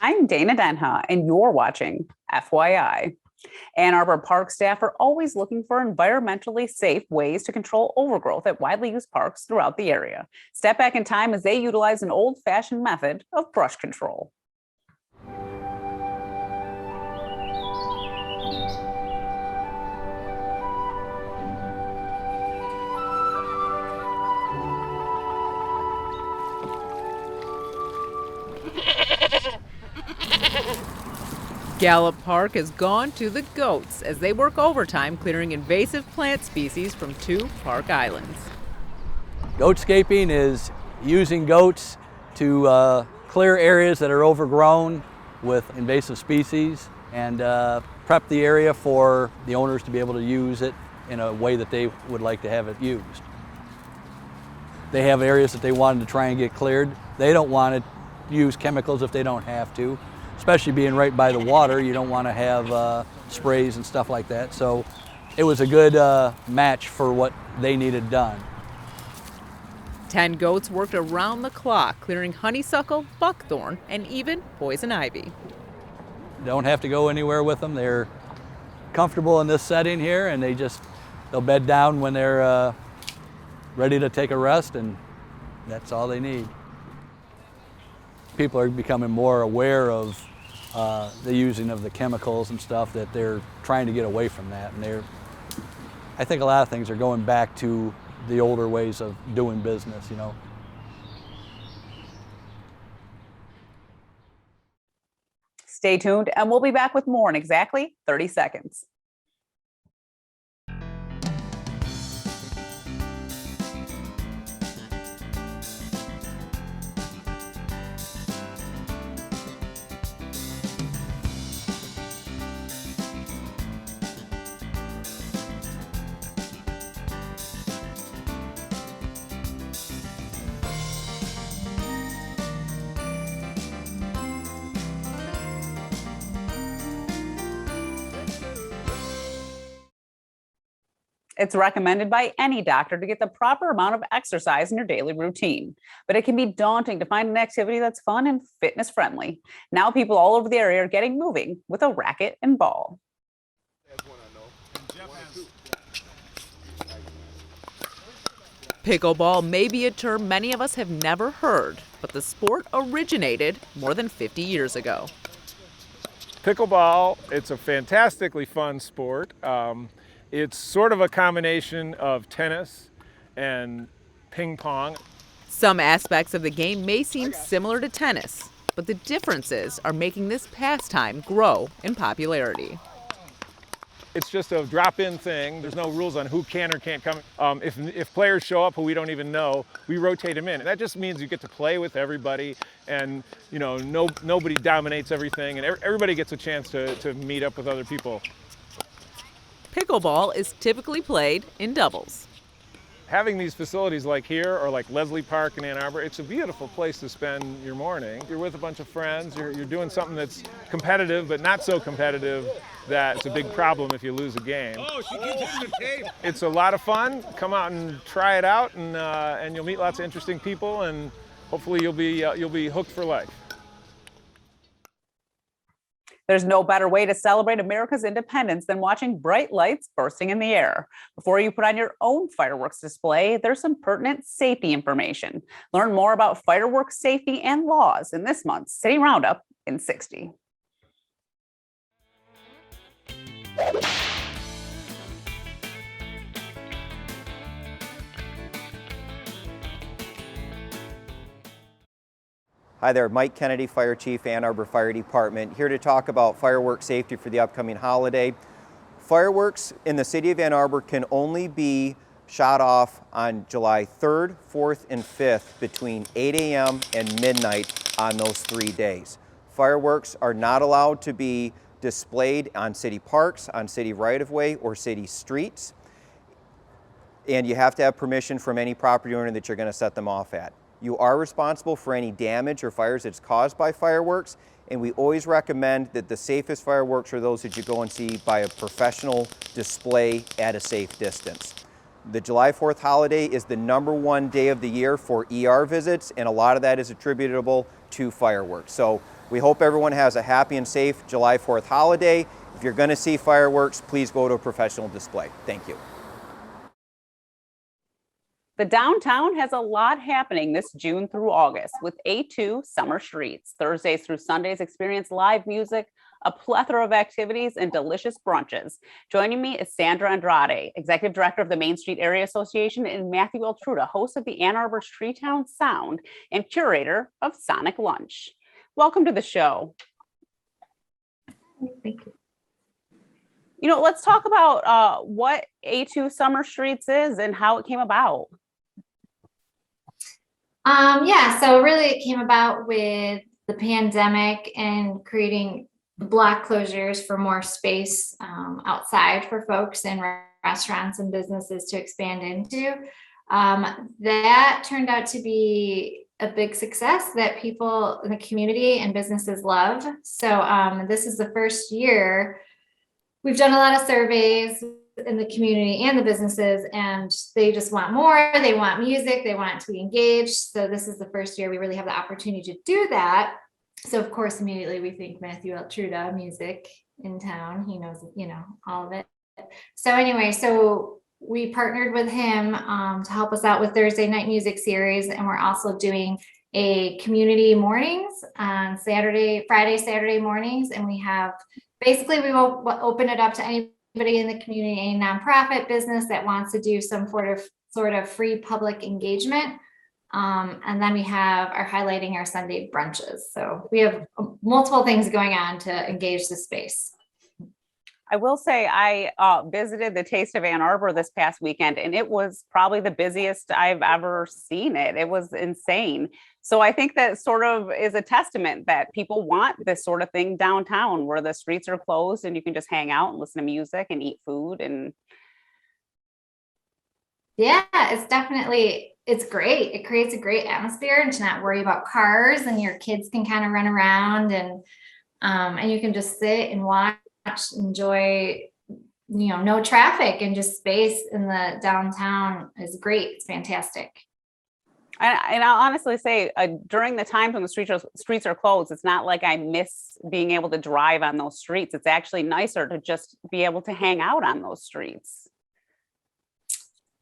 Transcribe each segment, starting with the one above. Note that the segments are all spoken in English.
I'm Dana Denha, and you're watching FYI. Ann Arbor Park staff are always looking for environmentally safe ways to control overgrowth at widely used parks throughout the area. Step back in time as they utilize an old-fashioned method of brush control. Gallup Park has gone to the goats as they work overtime clearing invasive plant species from 2 park islands. Goatscaping is using goats to clear areas that are overgrown with invasive species and prep the area for the owners to be able to use it in a way that they would like to have it used. They have areas that they wanted to try and get cleared. They don't want to use chemicals if they don't have to. Especially being right by the water, you don't want to have sprays and stuff like that. So it was a good match for what they needed done. 10 goats worked around the clock, clearing honeysuckle, buckthorn, and even poison ivy. Don't have to go anywhere with them. They're comfortable in this setting here, and they'll bed down when they're ready to take a rest, and that's all they need. People are becoming more aware of the using of the chemicals and stuff, that they're trying to get away from that. And I think a lot of things are going back to the older ways of doing business, you know. Stay tuned, and we'll be back with more in exactly 30 seconds. It's recommended by any doctor to get the proper amount of exercise in your daily routine, but it can be daunting to find an activity that's fun and fitness friendly. Now people all over the area are getting moving with a racket and ball. Pickleball may be a term many of us have never heard, but the sport originated more than 50 years ago. Pickleball, it's a fantastically fun sport. It's sort of a combination of tennis and ping pong. Some aspects of the game may seem similar to tennis, but the differences are making this pastime grow in popularity. It's just a drop-in thing. There's no rules on who can or can't come. If players show up who we don't even know, we rotate them in. And that just means you get to play with everybody, and you know, nobody dominates everything, and everybody gets a chance to meet up with other people. Pickleball is typically played in doubles. Having these facilities like here or like Leslie Park in Ann Arbor, it's a beautiful place to spend your morning. You're with a bunch of friends, you're doing something that's competitive but not so competitive that it's a big problem if you lose a game. Oh, she keeps on the tape. It's a lot of fun. Come out and try it out, and you'll meet lots of interesting people, and hopefully you'll be hooked for life. There's no better way to celebrate America's independence than watching bright lights bursting in the air. Before you put on your own fireworks display, there's some pertinent safety information. Learn more about fireworks safety and laws in this month's City Roundup in 60. Hi there, Mike Kennedy, Fire Chief, Ann Arbor Fire Department, here to talk about fireworks safety for the upcoming holiday. Fireworks in the city of Ann Arbor can only be shot off on July 3rd, 4th, and 5th between 8 a.m. and midnight on those 3 days. Fireworks are not allowed to be displayed on city parks, on city right-of-way, or city streets. And you have to have permission from any property owner that you're going to set them off at. You are responsible for any damage or fires that's caused by fireworks, and we always recommend that the safest fireworks are those that you go and see by a professional display at a safe distance. The July 4th holiday is the #1 day of the year for ER visits, and a lot of that is attributable to fireworks. So we hope everyone has a happy and safe July 4th holiday. If you're going to see fireworks, please go to a professional display. Thank you. The downtown has a lot happening this June through August with A2 Summer Streets. Thursdays through Sundays experience live music, a plethora of activities, and delicious brunches. Joining me is Sandra Andrade, Executive Director of the Main Street Area Association, and Matthew Altruda, host of the Ann Arbor Streetown Sound and curator of Sonic Lunch. Welcome to the show. Thank you. You know, let's talk about what A2 Summer Streets is and how it came about. Yeah, so really it came about with the pandemic and creating block closures for more space outside for folks and restaurants and businesses to expand into. That turned out to be a big success that people in the community and businesses love. So this is the first year we've done a lot of surveys in the community and the businesses, and they just want more. They want music, they want to be engaged. So this is the first year we really have the opportunity to do that. So of course, immediately we think Matthew Altruda, music in town. He knows, all of it. So anyway, so we partnered with him to help us out with Thursday night music series. And we're also doing a community mornings on Friday, Saturday mornings. And we have, basically we will open it up to anybody in the community, any nonprofit business that wants to do some sort of free public engagement. And then we are highlighting our Sunday brunches. So we have multiple things going on to engage the space. I will say I visited the Taste of Ann Arbor this past weekend, and it was probably the busiest I've ever seen it. It was insane. So I think that sort of is a testament that people want this sort of thing downtown where the streets are closed and you can just hang out and listen to music and eat food. And yeah, it's great. It creates a great atmosphere and to not worry about cars, and your kids can kind of run around and you can just sit and watch, enjoy, no traffic, and just space in the downtown is great. It's fantastic. And I'll honestly say during the times when the streets are closed, it's not like I miss being able to drive on those streets. It's actually nicer to just be able to hang out on those streets.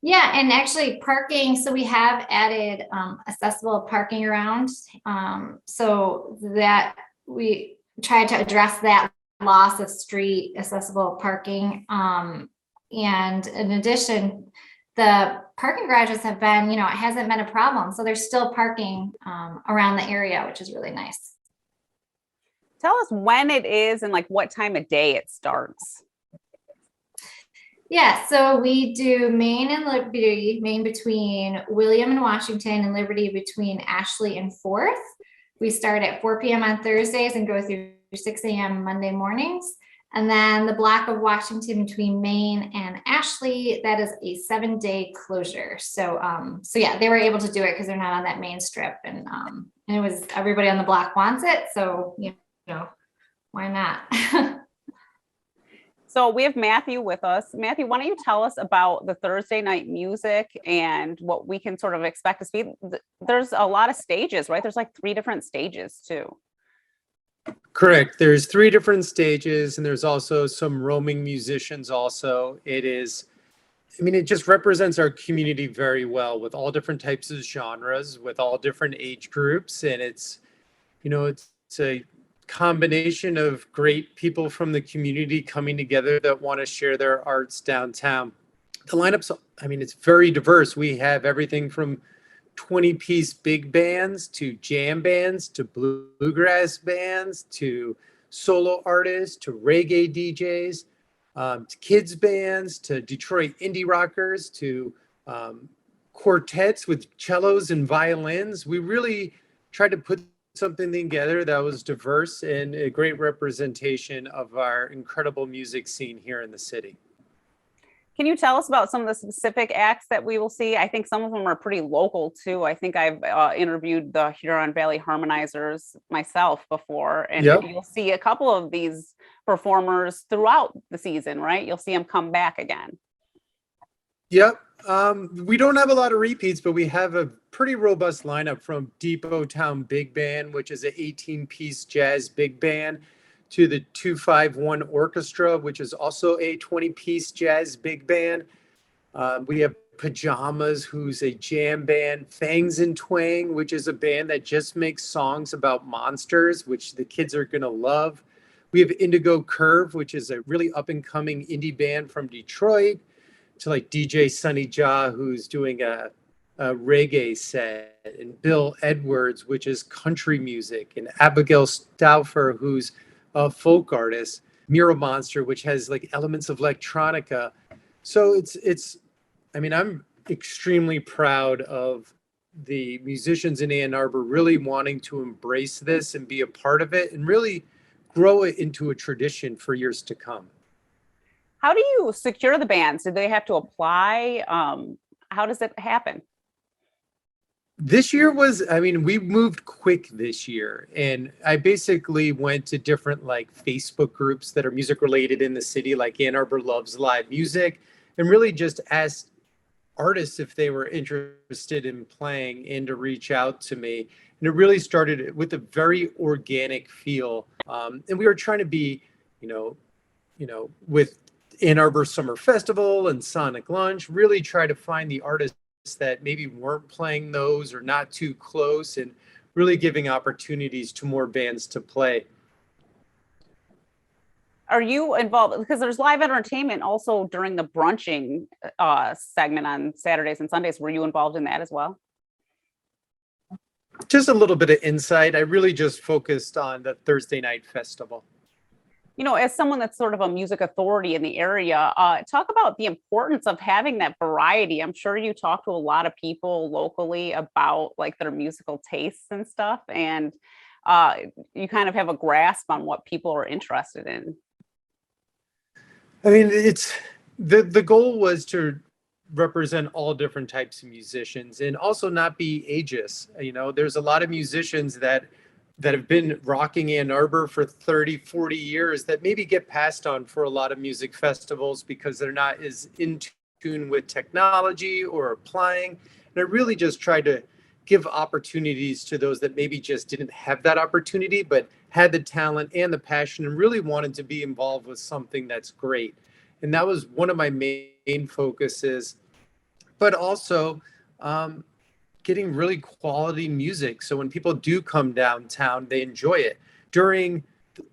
Yeah, and actually parking. So we have added accessible parking around, so that we try to address that loss of street accessible parking. And in addition, the parking garages have been, it hasn't been a problem. So there's still parking around the area, which is really nice. Tell us when it is and like what time of day it starts. Yeah, so we do Main and Liberty, Main between William and Washington, and Liberty between Ashley and 4th. We start at 4 p.m. on Thursdays and go through 6 a.m. Monday mornings. And then the block of Washington between Main and Ashley, that is a 7-day closure. So yeah, they were able to do it because they're not on that main strip, and it was, everybody on the block wants it. So, why not? So we have Matthew with us. Matthew, why don't you tell us about the Thursday night music and what we can sort of expect to see? There's a lot of stages, right? There's like 3 different stages too. Correct. There's 3 different stages, and there's also some roaming musicians also. It just represents our community very well with all different types of genres, with all different age groups. And it's a combination of great people from the community coming together that want to share their arts downtown. The lineups, it's very diverse. We have everything from 20-piece big bands to jam bands to bluegrass bands to solo artists to reggae DJs, to kids bands to Detroit indie rockers to quartets with cellos and violins. We really tried to put something together that was diverse and a great representation of our incredible music scene here in the city. Can you tell us about some of the specific acts that we will see? I think some of them are pretty local too. I think I've interviewed the Huron Valley Harmonizers myself before, and Yep. You'll see a couple of these performers throughout the season, right? You'll see them come back again. Yep. We don't have a lot of repeats, but we have a pretty robust lineup from Depot Town Big Band, which is an 18-piece jazz big band, to the 251 Orchestra, which is also a 20-piece jazz big band. We have Pajamas, who's a jam band, Fangs and Twang, which is a band that just makes songs about monsters, which the kids are going to love. We have Indigo Curve, which is a really up-and-coming indie band from Detroit, to like DJ Sunny Jaw, who's doing a reggae set, and Bill Edwards, which is country music, and Abigail Stauffer, who's a folk artist, Mural Monster, which has like elements of electronica. So I mean, I'm extremely proud of the musicians in Ann Arbor really wanting to embrace this and be a part of it and really grow it into a tradition for years to come. How do you secure the bands? Do they have to apply? How does it happen? This year we moved quick this year, and I basically went to different like Facebook groups that are music related in the city, like Ann Arbor Loves Live Music, and really just asked artists if they were interested in playing and to reach out to me. And it really started with a very organic feel. And we were trying to be, with Ann Arbor Summer Festival and Sonic Lunch, really try to find the artists that maybe weren't playing those or not too close, and really giving opportunities to more bands to play. Are you involved? Because there's live entertainment also during the brunching segment on Saturdays and Sundays. Were you involved in that as well? Just a little bit of insight. I really just focused on the Thursday night festival. As someone that's sort of a music authority in the area, talk about the importance of having that variety. I'm sure you talk to a lot of people locally about like their musical tastes and stuff, and you kind of have a grasp on what people are interested in. I mean, it's the goal was to represent all different types of musicians and also not be ageist. There's a lot of musicians that have been rocking Ann Arbor for 30, 40 years that maybe get passed on for a lot of music festivals because they're not as in tune with technology or applying. And I really just tried to give opportunities to those that maybe just didn't have that opportunity, but had the talent and the passion and really wanted to be involved with something that's great. And that was one of my main focuses, but also getting really quality music. So when people do come downtown, they enjoy it. During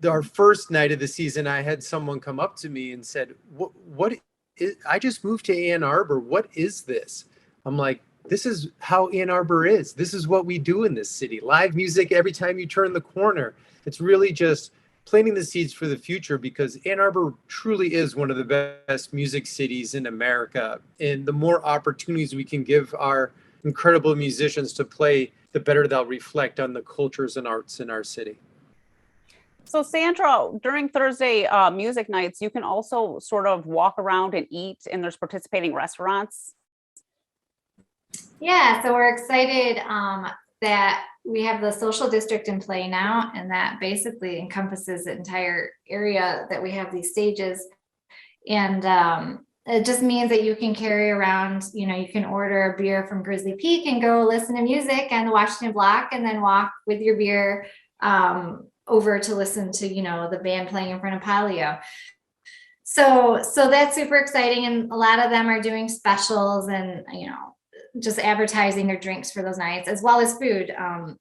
our first night of the season, I had someone come up to me and said, what is, I just moved to Ann Arbor. What is this? I'm like, this is how Ann Arbor is. This is what we do in this city. Live music every time you turn the corner. It's really just planting the seeds for the future, because Ann Arbor truly is one of the best music cities in America. And the more opportunities we can give our incredible musicians to play, the better they'll reflect on the cultures and arts in our city. So Sandra, during Thursday music nights, you can also sort of walk around and eat, and there's participating restaurants. Yeah, so we're excited that we have the social district in play now, and that basically encompasses the entire area that we have these stages. And it just means that you can carry around, you can order a beer from Grizzly Peak and go listen to music on the Washington Block, and then walk with your beer over to listen to, the band playing in front of Palio. So that's super exciting. And a lot of them are doing specials and, just advertising their drinks for those nights, as well as food.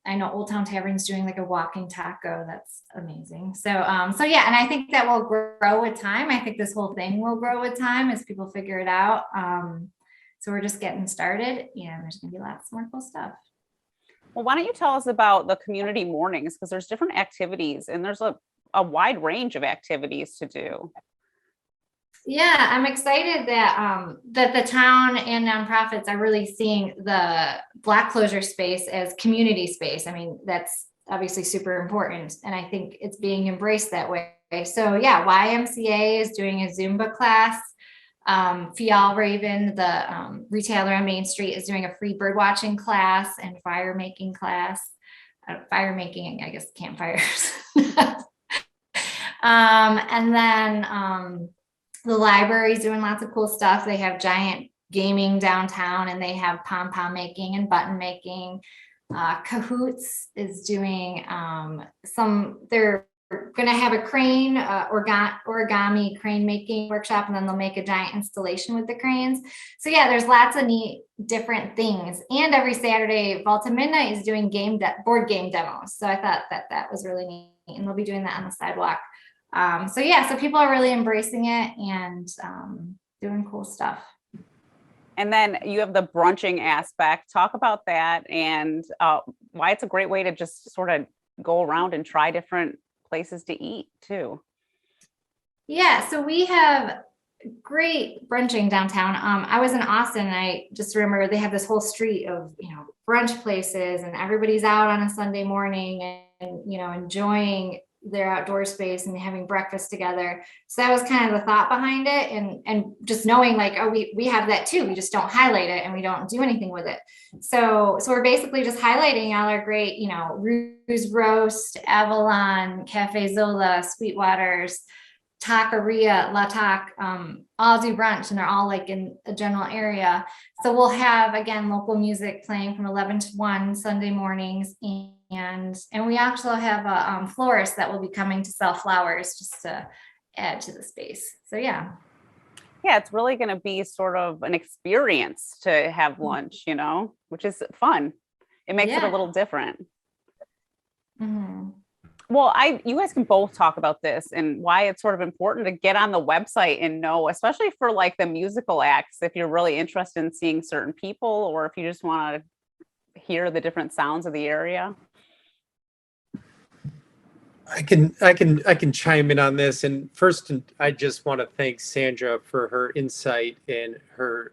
I know Old Town Tavern's doing like a walking taco. That's amazing. So yeah, and I think that will grow with time. I think this whole thing will grow with time as people figure it out. So we're just getting started, and there's gonna be lots more cool stuff. Well, why don't you tell us about the community mornings? Because there's different activities, and there's a wide range of activities to do. Yeah, I'm excited that the town and nonprofits are really seeing the Black closure space as community space. I mean, that's obviously super important, and I think it's being embraced that way. So yeah, YMCA is doing a Zumba class. Fial Raven, the retailer on Main Street, is doing a free bird watching class and fire making class. Fire making, I guess, campfires. And then the library is doing lots of cool stuff. They have giant gaming downtown, and they have pom-pom making and button making. Cahoots is doing they're going to have a crane, origami crane making workshop, and then they'll make a giant installation with the cranes. So yeah, there's lots of neat different things. And every Saturday, Volta Midnight is doing board game demos. So I thought that was really neat, and they'll be doing that on the sidewalk. So yeah, so people are really embracing it and doing cool stuff. And then you have the brunching aspect. Talk about that and why it's a great way to just sort of go around and try different places to eat too. Yeah, so we have great brunching downtown. I was in Austin, and I just remember they have this whole street of, brunch places, and everybody's out on a Sunday morning and, enjoying their outdoor space and having breakfast together. So that was kind of the thought behind it. And just knowing like, oh, we have that too. We just don't highlight it and we don't do anything with it. So we're basically just highlighting all our great, Ruse Roast, Avalon, Cafe Zola, Sweetwater's, Taqueria, La Tac, all do brunch, and they're all like in a general area. So we'll have, again, local music playing from 11 to 1 Sunday mornings. And we also have a florist that will be coming to sell flowers just to add to the space. So yeah. Yeah, it's really going to be sort of an experience to have lunch, which is fun. It makes it a little different. Mm-hmm. Well, you guys can both talk about this and why it's sort of important to get on the website and know, especially for like the musical acts, if you're really interested in seeing certain people, or if you just want to hear the different sounds of the area. I can chime in on this. And first, I just want to thank Sandra for her insight and her,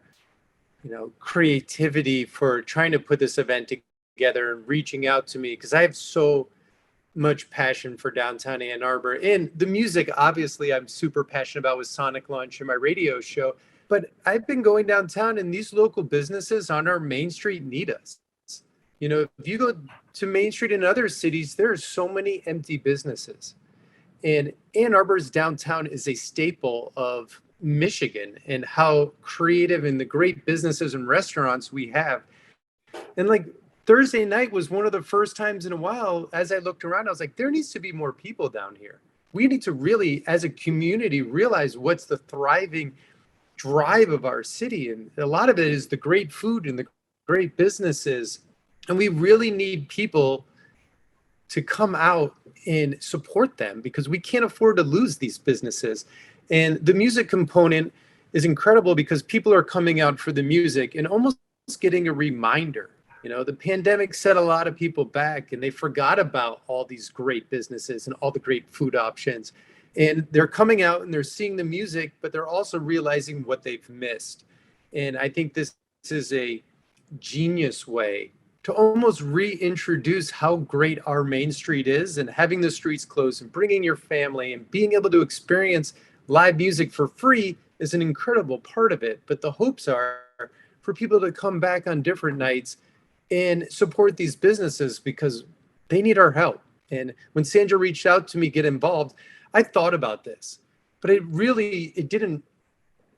creativity for trying to put this event together and reaching out to me, because I have so much passion for downtown Ann Arbor. And the music, obviously, I'm super passionate about with Sonic Lunch and my radio show. But I've been going downtown, and these local businesses on our main street need us. If you go to Main Street in other cities, there are so many empty businesses. And Ann Arbor's downtown is a staple of Michigan and how creative and the great businesses and restaurants we have. And like Thursday night was one of the first times in a while, as I looked around, I was like, there needs to be more people down here. We need to really, as a community, realize what's the thriving drive of our city. And a lot of it is the great food and the great businesses. And we really need people to come out and support them, because we can't afford to lose these businesses. And the music component is incredible because people are coming out for the music and almost getting a reminder. The pandemic set a lot of people back, and they forgot about all these great businesses and all the great food options. And they're coming out and they're seeing the music, but they're also realizing what they've missed. And I think this is a genius way to almost reintroduce how great our main street is, and having the streets closed and bringing your family and being able to experience live music for free is an incredible part of it. But the hopes are for people to come back on different nights and support these businesses, because they need our help. And when Sandra reached out to me, get involved, I thought about this, but it didn't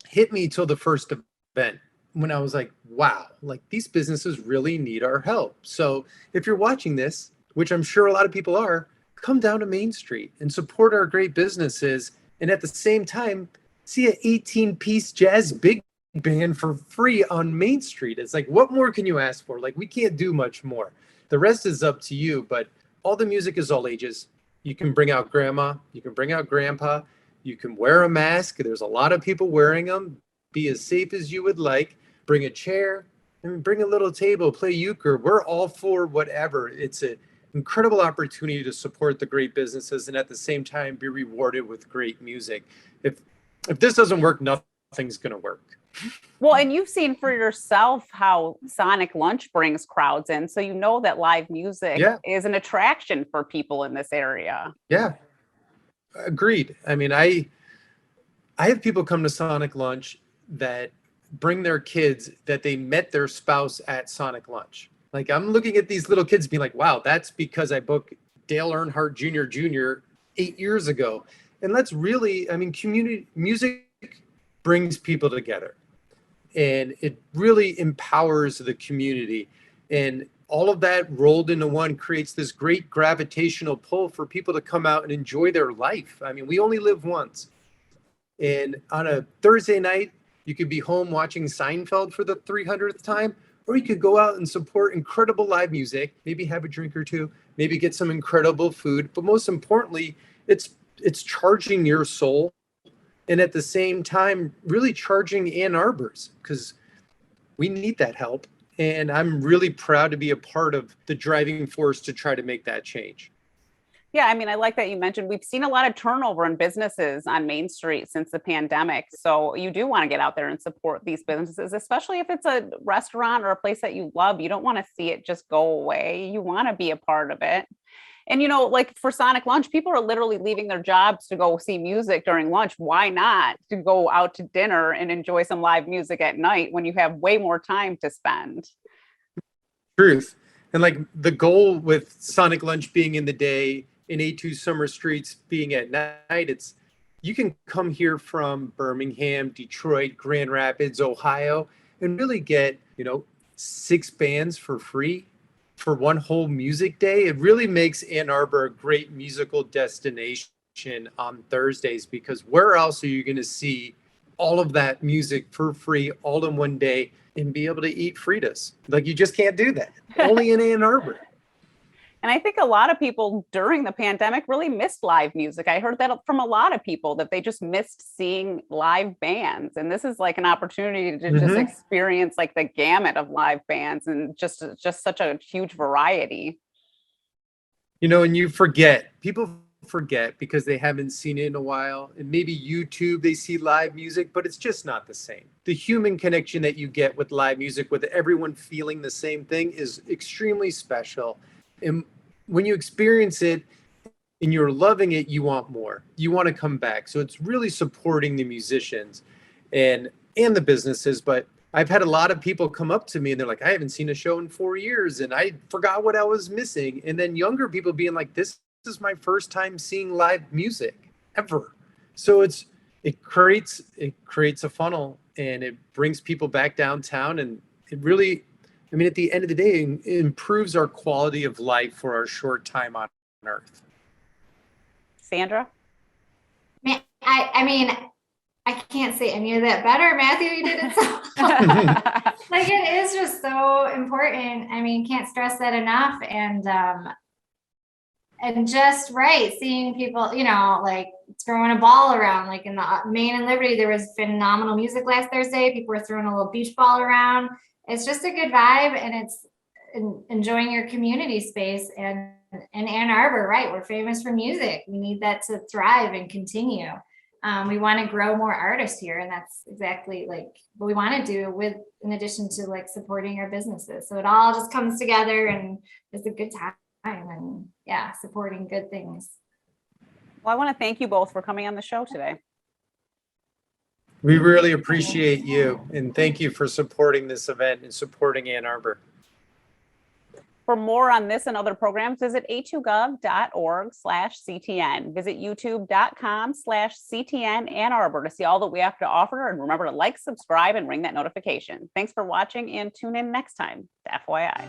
hit me till the first event, when I was like, wow, like these businesses really need our help. So if you're watching this, which I'm sure a lot of people are, come down to Main Street and support our great businesses. And at the same time, see an 18-piece jazz big band for free on Main Street. It's like, what more can you ask for? Like, we can't do much more. The rest is up to you, but all the music is all ages. You can bring out grandma, you can bring out grandpa, you can wear a mask. There's a lot of people wearing them. Be as safe as you would like. Bring a chair and bring a little table, play euchre. We're all for whatever. It's an incredible opportunity to support the great businesses and at the same time be rewarded with great music. If this doesn't work, nothing's going to work. Well, and you've seen for yourself how Sonic Lunch brings crowds in. So that live music is an attraction for people in this area. Yeah, agreed. I mean, I have people come to Sonic Lunch that bring their kids that they met their spouse at Sonic Lunch. Like, I'm looking at these little kids being like, wow, that's because I booked Dale Earnhardt Jr. 8 years ago. And that's really, community music brings people together. and it really empowers the community. And all of that rolled into one creates this great gravitational pull for people to come out and enjoy their life. I mean, we only live once. And on a Thursday night, you could be home watching Seinfeld for the 300th time, or you could go out and support incredible live music, maybe have a drink or two, maybe get some incredible food. But most importantly, it's charging your soul, and at the same time, really charging Ann Arbor's, because we need that help. And I'm really proud to be a part of the driving force to try to make that change. Yeah, I mean, I like that you mentioned we've seen a lot of turnover in businesses on Main Street since the pandemic. So you do want to get out there and support these businesses, especially if it's a restaurant or a place that you love. You don't want to see it just go away. You want to be a part of it. And, you know, like for Sonic Lunch, people are literally leaving their jobs to go see music during lunch. Why not to go out to dinner and enjoy some live music at night when you have way more time to spend? Truth. And like the goal with Sonic Lunch being in the day, in A2 Summer Streets being at night, it's you can come here from Birmingham, Detroit, Grand Rapids, Ohio, and really get, 6 bands for free for one whole music day. It really makes Ann Arbor a great musical destination on Thursdays, because where else are you going to see all of that music for free all in one day and be able to eat Fritas? Like, you just can't do that. Only in Ann Arbor. And I think a lot of people during the pandemic really missed live music. I heard that from a lot of people, that they just missed seeing live bands. And this is like an opportunity to just experience like the gamut of live bands and just such a huge variety. And people forget because they haven't seen it in a while. And maybe YouTube, they see live music, but it's just not the same. The human connection that you get with live music, with everyone feeling the same thing, is extremely special. And when you experience it and you're loving it, you want more. You want to come back. So it's really supporting the musicians and the businesses. But I've had a lot of people come up to me and they're like, I haven't seen a show in 4 years and I forgot what I was missing. And then younger people being like, this is my first time seeing live music ever. So it creates a funnel, and it brings people back downtown, and it really, at the end of the day, it improves our quality of life for our short time on Earth. Sandra? I can't say any of that better. Matthew, you did it so like, it is just so important. Can't stress that enough. And just right, seeing people, like throwing a ball around, like in the Main and Liberty, there was phenomenal music last Thursday. People were throwing a little beach ball around. It's just a good vibe, and it's enjoying your community space. And in Ann Arbor, right, we're famous for music. We need that to thrive and continue. We want to grow more artists here, and that's exactly like what we want to do, with in addition to like supporting our businesses. So it all just comes together, and it's a good time, and supporting good things. Well, I want to thank you both for coming on the show today. We really appreciate you, and thank you for supporting this event and supporting Ann Arbor. For more on this and other programs, visit a2gov.org/CTN. Visit youtube.com/CTN Ann Arbor to see all that we have to offer. And remember to like, subscribe, and ring that notification. Thanks for watching, and tune in next time to FYI.